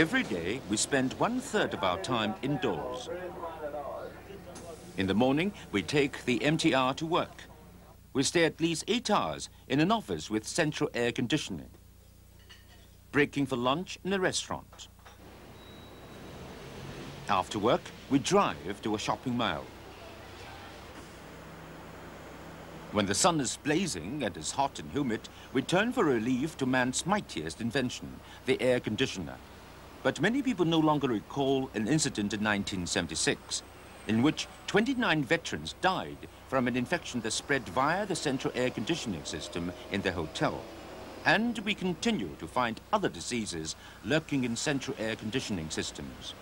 Every day, we spend 1/3 of our time indoors. In the morning, we take the MTR to work. We stay at least 8 hours in an office with central air conditioning. Breaking for lunch in a restaurant. After work, we drive to a shopping mall. When the sun is blazing and is hot and humid, we turn for relief to man's mightiest invention, the air conditioner. But many people no longer recall an incident in 1976, in which 29 veterans died from an infection that spread via the central air conditioning system in the hotel. And we continue to find other diseases lurking in central air conditioning systems.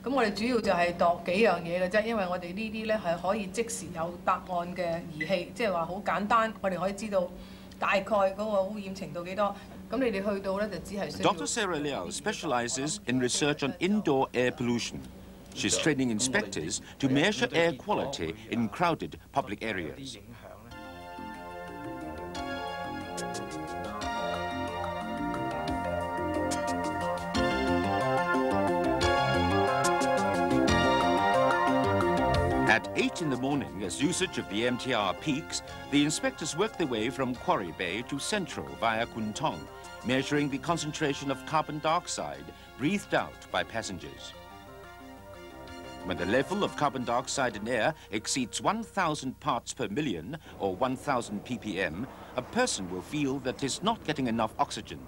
咁我哋主要就係度幾樣嘢嘅啫，因為我哋呢啲咧係可以即時有答案嘅儀器，即係話好簡單，我哋可以知道大概嗰個污染程度幾多。咁你哋去到咧就只係需要。 Dr. Josiah Lau specializes in research on indoor air pollution. She's training inspectors to measure air quality in crowded public areas. At 8 in the morning, as usage of the MTR peaks, the inspectors work their way from Quarry Bay to Central via Kwun Tong, measuring the concentration of carbon dioxide breathed out by passengers. When the level of carbon dioxide in air exceeds 1,000 parts per million, or 1,000 ppm, a person will feel that he's not getting enough oxygen.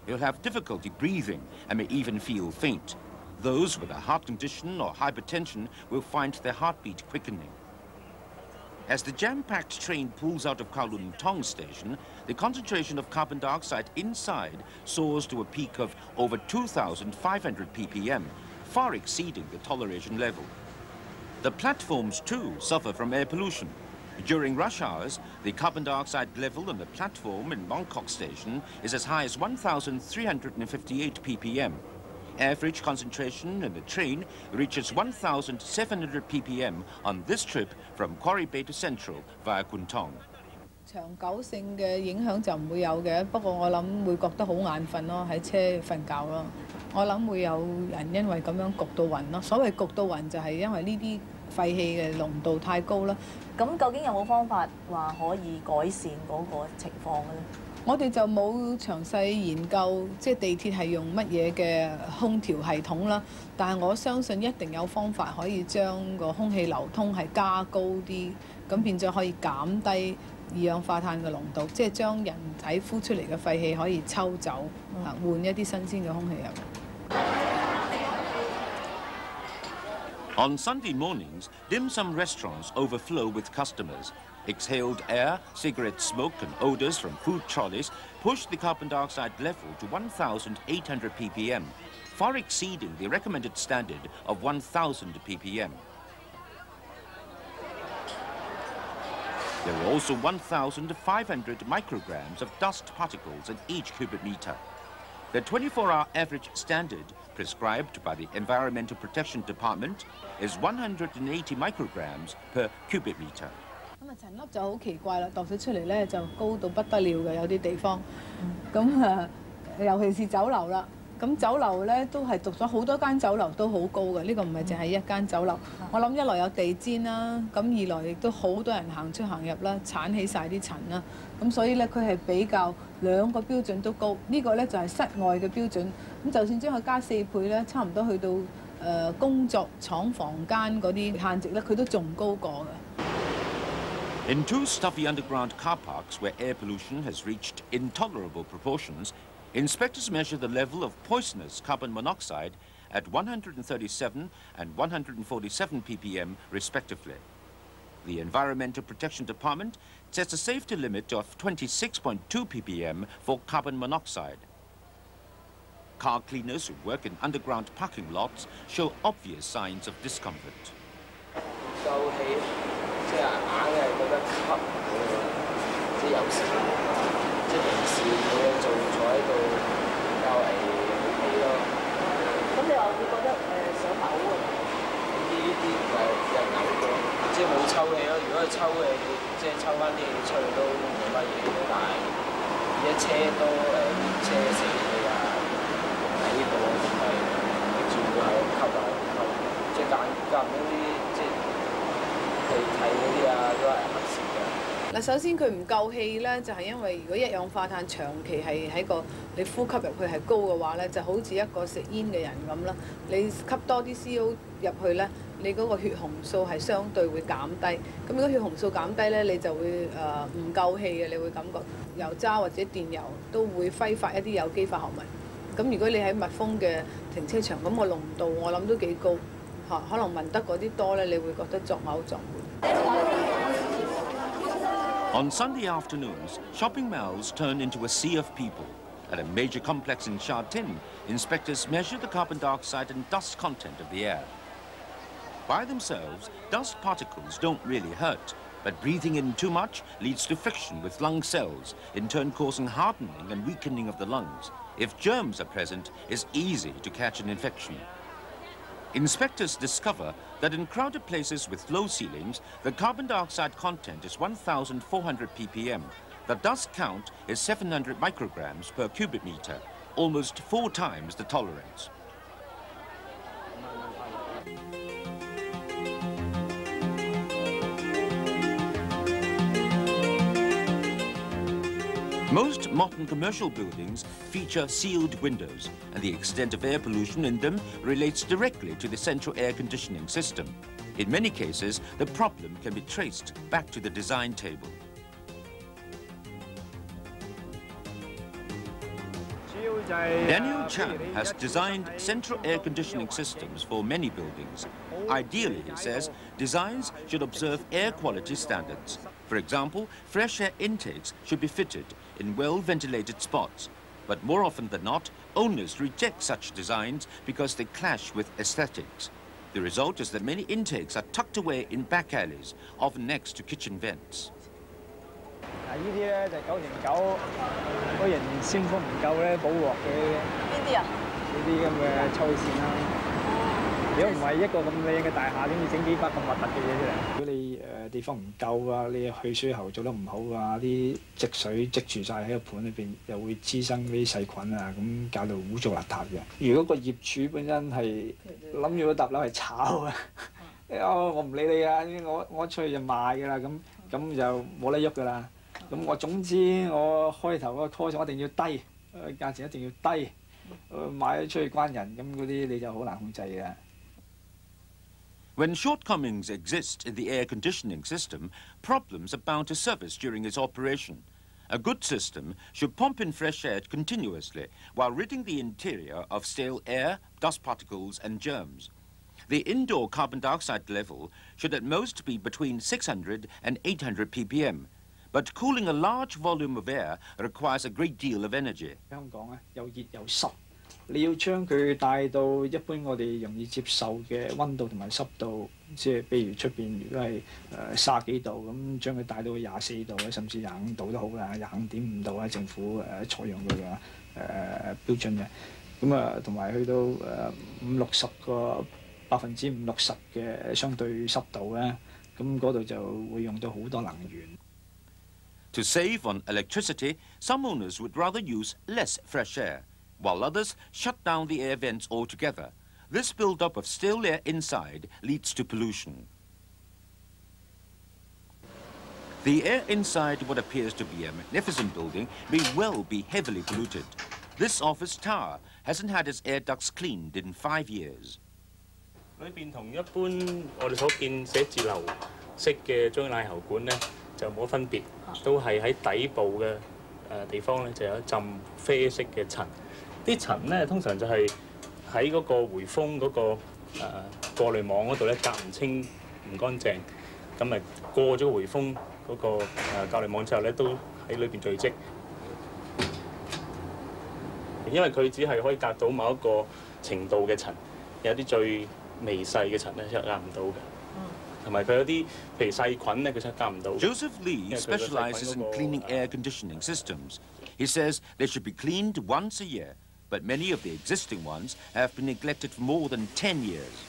He'll have difficulty breathing and may even feel faint. Those with a heart condition or hypertension will find their heartbeat quickening. As the jam-packed train pulls out of Kowloon Tong station, the concentration of carbon dioxide inside soars to a peak of over 2,500 ppm, far exceeding the toleration level. The platforms, too, suffer from air pollution. During rush hours, the carbon dioxide level on the platform in Mongkok station is as high as 1,358 ppm. Average concentration in the train reaches 1,700 ppm on this trip from Quarry Bay to Central via Kwun Tong. 長久性嘅影響就唔會有嘅，不過我諗會覺得好眼瞓咯，喺車瞓覺咯。我諗會有人因為咁樣焗到暈咯。所謂焗到暈就係因為呢啲廢氣嘅濃度太高啦。咁究竟有冇方法話可以改善嗰個情況嘅咧？ 我哋就冇詳細研究，即係地鐵係用乜嘢嘅空調系統啦。但係我相信一定有方法可以將個空氣流通係加高啲，咁變咗可以減低二氧化碳嘅濃度，即係將人體呼出嚟嘅廢氣可以抽走，換一啲新鮮嘅空氣入嚟。On Sunday mornings, dim sum restaurants overflow with customers. Exhaled air, cigarette smoke and odors from food trolleys push the carbon dioxide level to 1,800 ppm, far exceeding the recommended standard of 1,000 ppm. There are also 1,500 micrograms of dust particles in each cubic meter. The 24-hour average standard prescribed by the Environmental Protection Department is 180 micrograms per cubic meter. 咁啊，塵粒就好奇怪啦，度咗出嚟咧就高到不得了嘅，有啲地方。咁尤其是酒樓啦。咁酒樓咧都係讀咗好多間酒樓都好高嘅，呢個唔係淨係一間酒樓。我諗一來有地氈啦，咁二來亦都好多人行出行入啦，剷起晒啲塵啦。咁所以咧佢係比較兩個標準都高。呢個咧就係室外嘅標準。咁就算將佢加4倍咧，差唔多去到工作廠房間嗰啲限值咧，佢都仲高過嘅。 In two stuffy underground car parks where air pollution has reached intolerable proportions, inspectors measure the level of poisonous carbon monoxide at 137 and 147 ppm respectively. The Environmental Protection Department sets a safety limit of 26.2 ppm for carbon monoxide. Car cleaners who work in underground parking lots show obvious signs of discomfort. 即係硬係覺得吸唔到，即係有時即係平時冇嘢做，坐喺度比較OK咯。咁你話會覺得想嘔啊？呢啲就嘔咯，即係冇抽氣咯。如果係抽氣，即係抽翻啲氣出去都冇乜嘢嘅，但係而家車都車死氣啊，喺呢度。夾到啲即係氣體嗰啲啊，都係黑色嘅。嗱，首先佢唔夠氣咧，就係因為如果一氧化碳長期係喺個你呼吸入去係高嘅話咧，就好似一個食煙嘅人咁啦。你吸多啲 CO 入去咧，你嗰個血紅素係相對會減低。咁如果血紅素減低咧，你就會唔夠氣嘅，你會感覺油渣或者電油都會揮發一啲有機化學物。咁如果你喺密封嘅停車場，咁個濃度我諗都幾高嚇，可能聞得嗰啲多咧，你會覺得作嘔作悶。On Sunday afternoons, shopping malls turn into a sea of people. At a major complex in Sha Tin, inspectors measure the carbon dioxide and dust content of the air. By themselves, dust particles don't really hurt, but breathing in too much leads to friction with lung cells, in turn causing hardening and weakening of the lungs. If germs are present, it's easy to catch an infection. Inspectors discover that in crowded places with low ceilings, the carbon dioxide content is 1,400 ppm. The dust count is 700 micrograms per cubic meter, almost 4 times the tolerance. Most modern commercial buildings feature sealed windows, and the extent of air pollution in them relates directly to the central air conditioning system. In many cases, the problem can be traced back to the design table. Daniel Chan has designed central air conditioning systems for many buildings. Ideally, he says, designs should observe air quality standards. For example, fresh air intakes should be fitted in well-ventilated spots. But more often than not, owners reject such designs because they clash with aesthetics. The result is that many intakes are tucked away in back alleys, often next to kitchen vents. 呢啲咧就909嗰型鮮風唔夠咧，補鑊嘅。邊啲啊？呢啲咁嘅抽線啦。如果唔係一個咁靚嘅大廈，點會整幾百咁核突嘅嘢出嚟？如果你地方唔夠啊，你去水喉做得唔好啊，啲積水積住晒喺個盤裏邊，又會滋生啲細菌啊，咁搞到污糟邋遢嘅。如果個業主本身係諗住個搭樓係炒啊，我唔理你啊，我出去就賣㗎啦，咁就冇得喐㗎啦。咁我總之我開頭個 cost 我一定要低，價錢一定要低，賣咗出去關人，咁嗰啲你就好難控制嘅。When shortcomings exist in the air conditioning system, problems are bound to surface during its operation. A good system should pump in fresh air continuously while ridding the interior of stale air, dust particles and germs. The indoor carbon dioxide level should at most be between 600 and 800 ppm. But cooling a large volume of air requires a great deal of energy. 香港咧又熱又濕，你要將佢帶到一般我哋容易接受嘅温度同埋濕度，即係譬如出邊如果係30幾度咁，將佢帶到24度甚至25度都好啦，25.5度啦，政府採用佢嘅標準嘅。咁啊，同埋去到50-60個5-60%嘅相對濕度咧，咁嗰度就會用到好多能源。To save on electricity, some owners would rather use less fresh air, while others shut down the air vents altogether. This build-up of stale air inside leads to pollution. The air inside what appears to be a magnificent building may well be heavily polluted. This office tower hasn't had its air ducts cleaned in 5 years. 裏邊同一般我哋所見寫字樓式嘅中奶喉管咧就冇分別，都係喺底部嘅地方咧就有一浸啡色嘅塵。啲塵咧通常就係喺嗰個回風嗰個過濾網嗰度咧隔唔清唔乾淨，咁咪過咗回風嗰個過濾網之後咧都喺裏邊聚積。因為佢只係可以隔到某一個程度嘅塵，有啲最微細嘅塵咧就隔唔到嘅。同埋佢有啲譬如細菌咧，佢真係隔唔到。Joseph Lee specializes in cleaning air conditioning systems. He says they should be cleaned once a year, but many of the existing ones have been neglected for more than 10 years.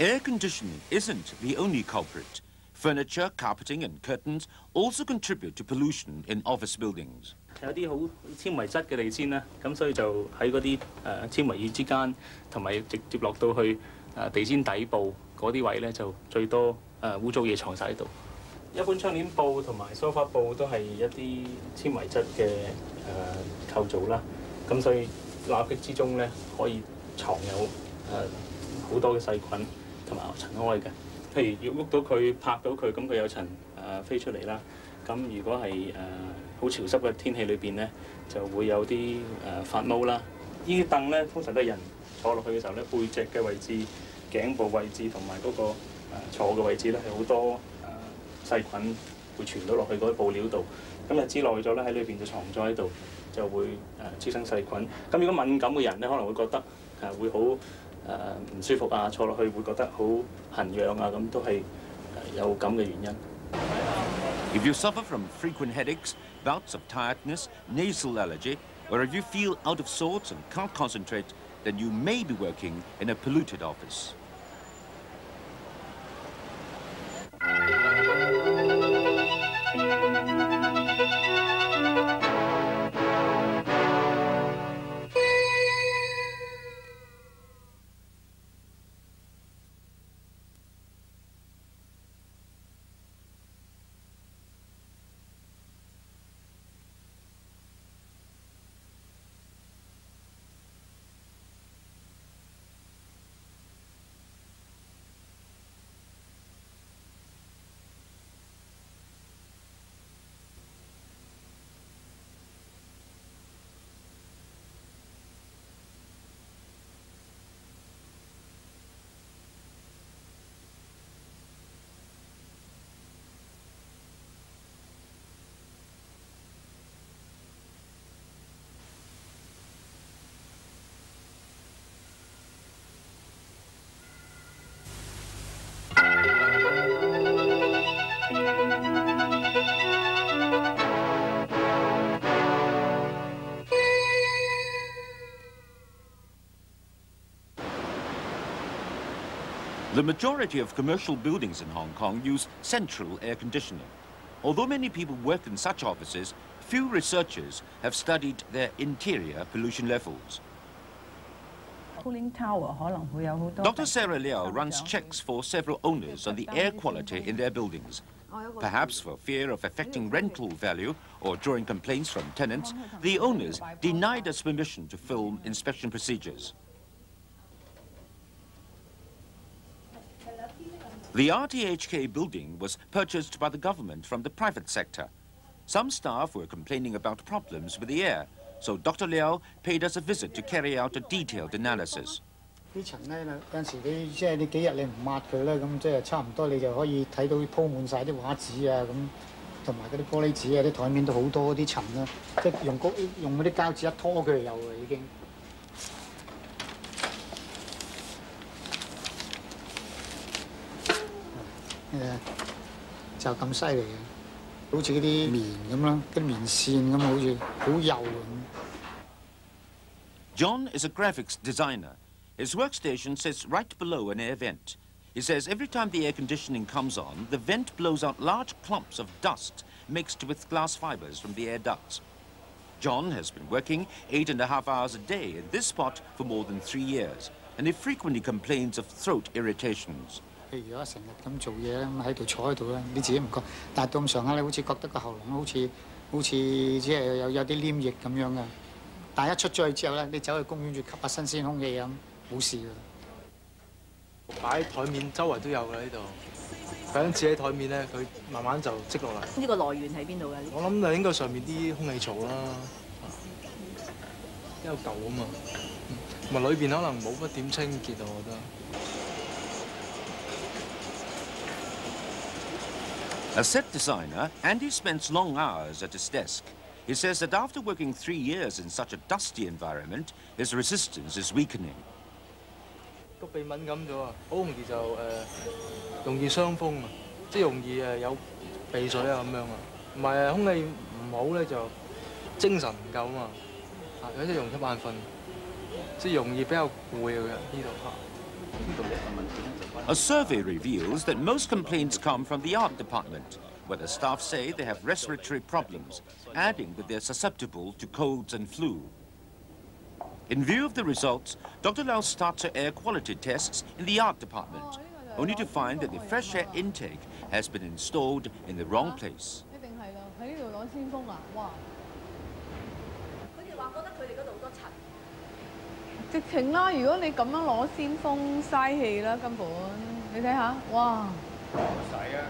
Air conditioning isn't the only culprit. Furniture, carpeting and curtains also contribute to pollution in office buildings. 有啲好纖維質嘅地氈啦，咁所以就喺嗰啲纖維椅之間，同埋直接落到去地氈底部嗰啲位咧，就最多污糟嘢藏晒喺度。一般窗簾布同埋梳化布都係一啲纖維質嘅構造啦，咁所以罅隙之中咧可以藏有好多嘅細菌同埋塵埃嘅。譬如要喐到佢、拍到佢，咁佢有塵飛出嚟啦。咁如果係好潮濕嘅天氣裏邊咧，就會有啲發毛啦。呢啲凳咧通常都係人坐落去嘅時候咧，背脊嘅位置、頸部位置同埋嗰個坐嘅位置咧，係好多細菌會傳到落去嗰啲布料度。咁日子耐咗咧，喺裏邊就藏咗喺度，就會滋生細菌。咁如果敏感嘅人咧，可能會覺得會好唔舒服啊，坐落去會覺得好痕癢啊，咁都係有咁嘅原因。If you suffer from frequent headaches, bouts of tiredness, nasal allergy, or if you feel out of sorts and can't concentrate, then you may be working in a polluted office. The majority of commercial buildings in Hong Kong use central air conditioning. Although many people work in such offices, few researchers have studied their interior pollution levels. Dr. Sarah Lau runs checks for several owners on the air quality in their buildings. Perhaps for fear of affecting rental value or drawing complaints from tenants, the owners denied us permission to film inspection procedures. The RTHK building was purchased by the government from the private sector. Some staff were complaining about problems with the air, so Dr. Liao paid us a visit to carry out a detailed analysis. 啲塵咧，有陣時你即係你幾日你唔抹佢咧，咁即係差唔多你就可以睇到鋪滿晒啲畫紙啊，咁同埋嗰啲玻璃紙啊，啲台面都好多啲塵啦，即係用嗰啲膠紙一拖佢就有嘅已經。就咁犀利嘅，好似嗰啲棉咁啦，啲棉線咁，好似好幼咁。John is a graphics designer. His workstation sits right below an air vent. He says every time the air conditioning comes on, the vent blows out large clumps of dust mixed with glass fibers from the air ducts. John has been working 8.5 hours a day in this spot for more than 3 years, and he frequently complains of throat irritations. 譬如如果成日咁做嘢咧，咁喺度坐喺度咧，你自己唔覺，但係到咁上下咧，好似覺得個喉嚨好似即係有啲黏液咁樣嘅。但係一出咗去之後咧，你走去公園住吸下新鮮空氣咁，冇事㗎。擺台面周圍都有㗎呢度，擺張紙喺台面咧，佢慢慢就積落嚟。呢個來源喺邊度㗎？我諗就應該上面啲空氣槽啦，因為舊啊嘛，同埋裏邊可能冇乜點清潔啊，我覺得。A set designer, Andy spends long hours at his desk. He says that after working 3 years in such a dusty environment, his resistance is weakening. 個鼻敏感咗啊，好容易就容易傷風啊，即係容易有鼻水啊咁樣啊。唔係空氣唔好咧就精神唔夠啊嘛，有啲容易眼瞓，即係容易比較攰嘅呢度嚇。 A survey reveals that most complaints come from the art department. where the staff say they have respiratory problems, adding that they're susceptible to colds and flu. In view of the results, Dr. Lau starts her air quality tests in the art department, only to find that the fresh air intake has been installed in the wrong place.直情啦！如果你咁樣攞鮮風嘥氣啦，根本你睇下，哇！唔使啊！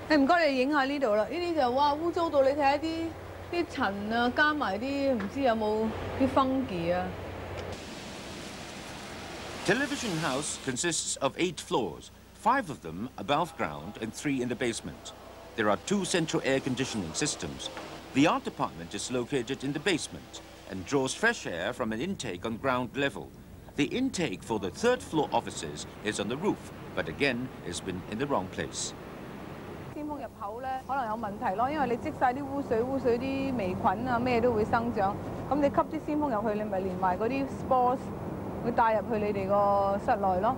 你唔該，你影下呢度啦。呢啲就哇污糟到你睇下啲塵啊，加埋啲唔知有冇啲 fungi 啊。Television House consists of 8 floors, 5 of them above ground and 3 in the basement. There are 2 central air conditioning systems. The art department is located in the basement and draws fresh air from an intake on ground level. The intake for the 3rd floor offices is on the roof, but again has been in the wrong place. 鮮風入口咧，可能有問題咯，因為你積晒啲污水啲微菌啊，咩都會生長。咁你吸啲鮮風入去，你咪連埋嗰啲 spores 會帶入去你哋個室內咯。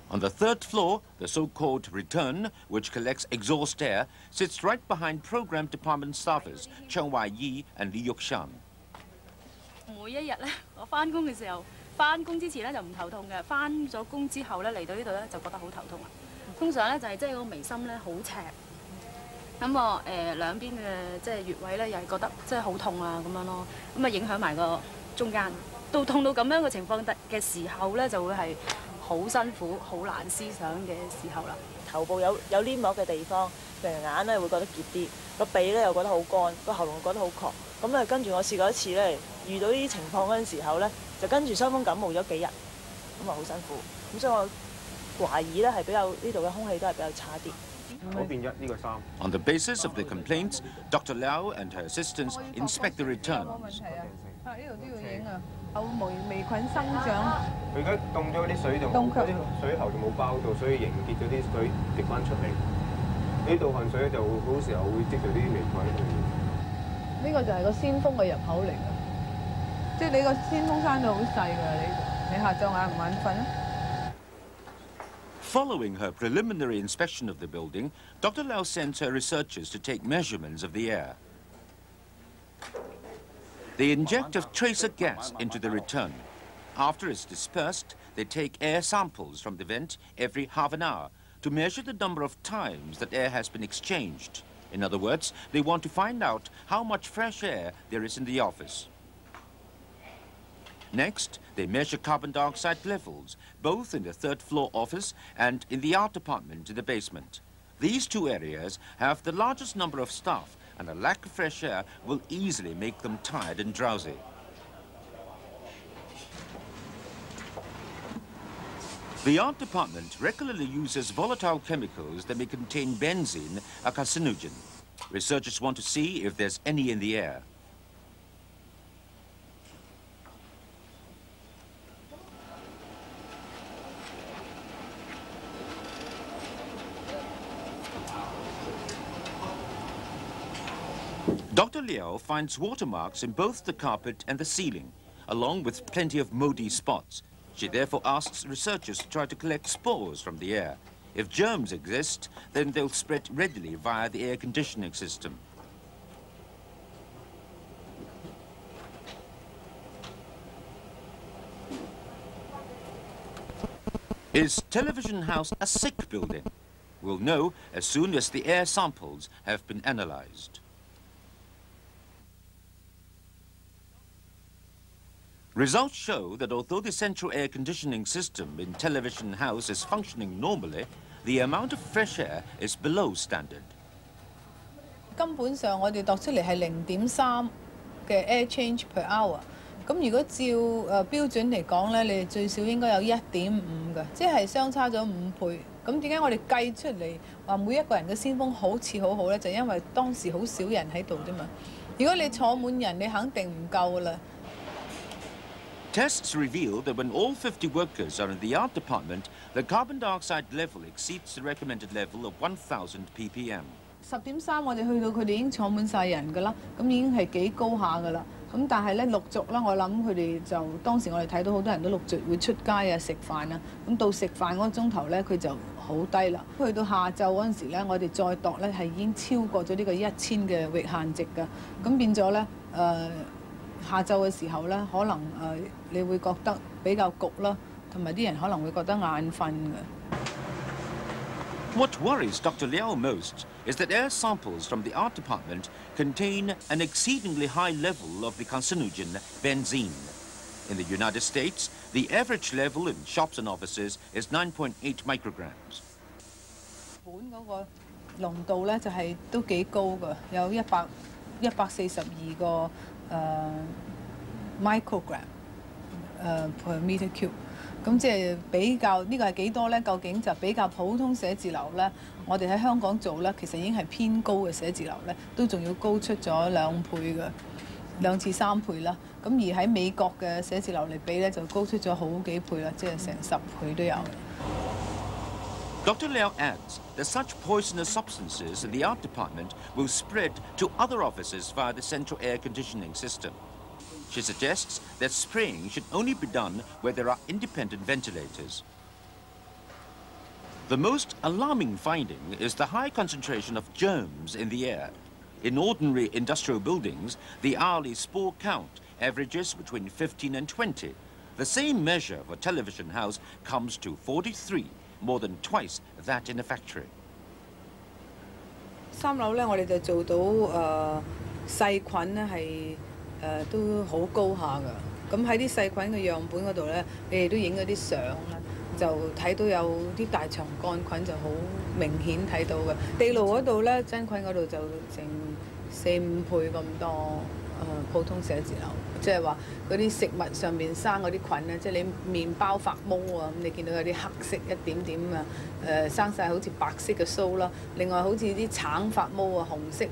On the 3rd floor, the so-called return, which collects exhaust air, sits right behind program department staffers Cheng Wai-yi and Li Yukshan. 每一日咧，我翻工嘅時候，翻工之前咧就唔頭痛嘅，翻咗工之後咧嚟到呢度咧就覺得好頭痛啦。通常咧就係即係個眉心咧好赤，咁我兩邊嘅即係穴位咧又係覺得即係好痛啊咁樣咯，咁啊影響埋個中間，到痛到咁樣嘅情況嘅時候咧就會係好辛苦、好難思想嘅時候啦。頭部有黏膜嘅地方，譬如眼咧會覺得結啲，個鼻咧又覺得好乾，個喉嚨覺得好渴。咁咧跟住我試過一次咧，遇到呢啲情況嗰陣時候咧，就跟住傷風感冒咗幾日，咁啊好辛苦。咁所以我懷疑咧係比較呢度嘅空氣都係比較差啲。On the basis of the complaints, Dr. Lau and her assistants inspect the returns. 呢度都要影啊！有微菌生長。佢而家凍咗啲水就冇，啲水喉就冇包到，所以凝結咗啲水滴翻出嚟。呢度汗水就好時候會積住啲微菌。呢個就係個鮮風嘅入口嚟㗎，即係你個鮮風閂到好細㗎，你下晝眼唔眼瞓啊？ Following her preliminary inspection of the building, Dr. Lau sends her researchers to take measurements of the air. They inject a tracer gas into the return. After it's dispersed, they take air samples from the vent every half an hour to measure the number of times that air has been exchanged. In other words, they want to find out how much fresh air there is in the office. Next, they measure carbon dioxide levels, both in the 3rd floor office and in the art department in the basement. These 2 areas have the largest number of staff, and a lack of fresh air will easily make them tired and drowsy. The art department regularly uses volatile chemicals that may contain benzene, a carcinogen. Researchers want to see if there's any in the air. Dr. Liao finds watermarks in both the carpet and the ceiling, along with plenty of moldy spots. She therefore asks researchers to try to collect spores from the air. If germs exist, then they'll spread readily via the air conditioning system. Is Television House a sick building? We'll know as soon as the air samples have been analyzed. Results show that although the central air conditioning system in Television House is functioning normally, the amount of fresh air is below standard. 根本上我哋度出嚟係0.3嘅 air change per hour。咁如果照標準嚟講咧，你哋最少應該有1.5嘅，即係相差咗5倍。咁點解我哋計出嚟話每一個人嘅鮮風好似好好咧？就因為當時好少人喺度啫嘛。如果你坐滿人，你肯定唔夠噶啦。 Tests reveal that when all 50 workers are in the art department, the carbon dioxide level exceeds the recommended level of 1,000 ppm. 10.3我哋去到佢哋已經坐滿晒人㗎啦，咁已經係幾高下㗎啦。咁但係咧陸續啦，我諗佢哋就當時我哋睇到好多人都陸續會出街啊食飯啊，咁到食飯嗰個鐘頭咧佢就好低啦。去到下晝嗰陣時咧，我哋再度咧係已經超過咗呢個1000嘅域限值㗎，咁變咗咧下晝嘅時候咧，可能你會覺得比較焗啦，同埋啲人可能會覺得眼瞓嘅。What worries Dr. Lau most is that air samples from the art department contain an exceedingly high level of the carcinogen benzene. In the United States, the average level in shops and offices is 9.8 micrograms. 本嗰個濃度咧就係都幾高㗎，有142個microgram per meter cube。咁即係比較呢個係幾多咧？究竟就比較普通寫字樓咧，我哋喺香港做咧，其實已經係偏高嘅寫字樓咧，都仲要高出咗2倍嘅，2至3倍啦。咁而喺美國嘅寫字樓嚟比咧，就高出咗好幾倍啦，即係成10倍都有。Dr. Lau adds that such poisonous substances in the art department will spread to other offices via the central air conditioning system. She suggests that spraying should only be done where there are independent ventilators. The most alarming finding is the high concentration of germs in the air. In ordinary industrial buildings, the hourly spore count averages between 15 and 20. The same measure for a television house comes to 43, more than twice that in a factory. 3樓咧，我哋就做到細菌咧係都好高下㗎。咁喺啲細菌嘅樣本嗰度咧，你哋都影咗啲相啦，就睇到有啲大腸桿菌就好明顯睇到嘅。地牢嗰度咧，真菌嗰度就成4-5倍咁多普通寫字樓，即係話嗰啲食物上面生嗰啲菌咧，即係你麵包發毛啊，咁你見到有啲黑色一點點啊，生晒好似白色嘅鬚啦。另外好似啲橙發毛啊，紅色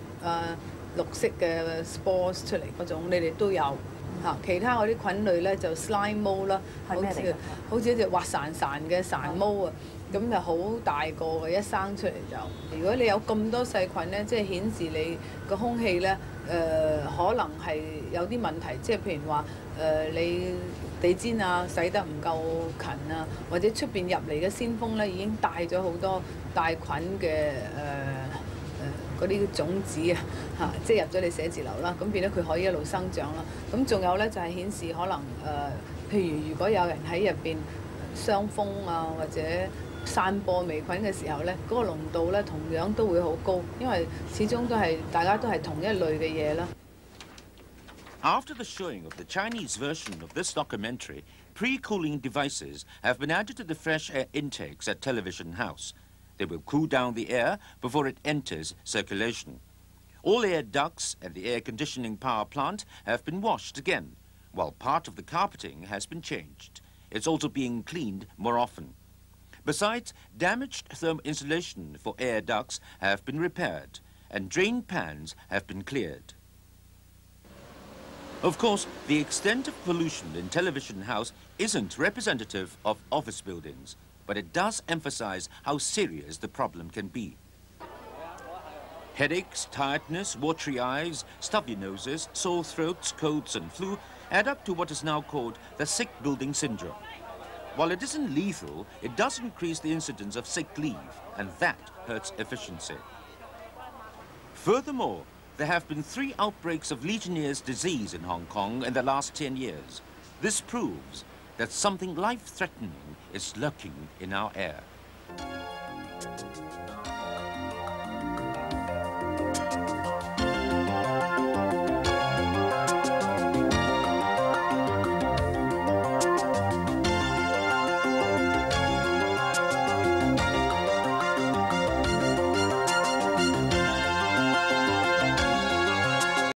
綠色嘅 spores 出嚟嗰種，你哋都有嚇。其他嗰啲菌類咧就 slime 毛啦，好似一隻滑潺潺嘅潺毛啊。咁就好大個嘅，一生出嚟就。如果你有咁多細菌咧，即係顯示你個空氣咧，可能係有啲問題，即係譬如話你地氈啊洗得唔夠勤啊，或者出邊入嚟嘅鮮風咧已經帶咗好多帶菌嘅嗰啲種子啊嚇，即係入咗你寫字樓啦，咁變咗佢可以一路生長啦。咁仲有咧就係顯示可能譬如果有人喺入邊傷風啊或者散播微菌嘅時候咧，嗰個濃度咧同樣都會好高，因為始終都係大家都係同一類嘅嘢啦。After the showing of the Chinese version of this documentary, pre-cooling devices have been added to the fresh air intakes at Television House. They will cool down the air before it enters circulation. All air ducts and the air conditioning power plant have been washed again, while part of the carpeting has been changed. It's also being cleaned more often. Besides, damaged thermal insulation for air ducts have been repaired, and drain pans have been cleared. Of course, the extent of pollution in Television House isn't representative of office buildings, but it does emphasize how serious the problem can be. Headaches, tiredness, watery eyes, stubby noses, sore throats, colds and flu add up to what is now called the sick building syndrome. While it isn't lethal, it does increase the incidence of sick leave, and that hurts efficiency. Furthermore, there have been 3 outbreaks of Legionnaire's disease in Hong Kong in the last 10 years. This proves that something life-threatening is lurking in our air.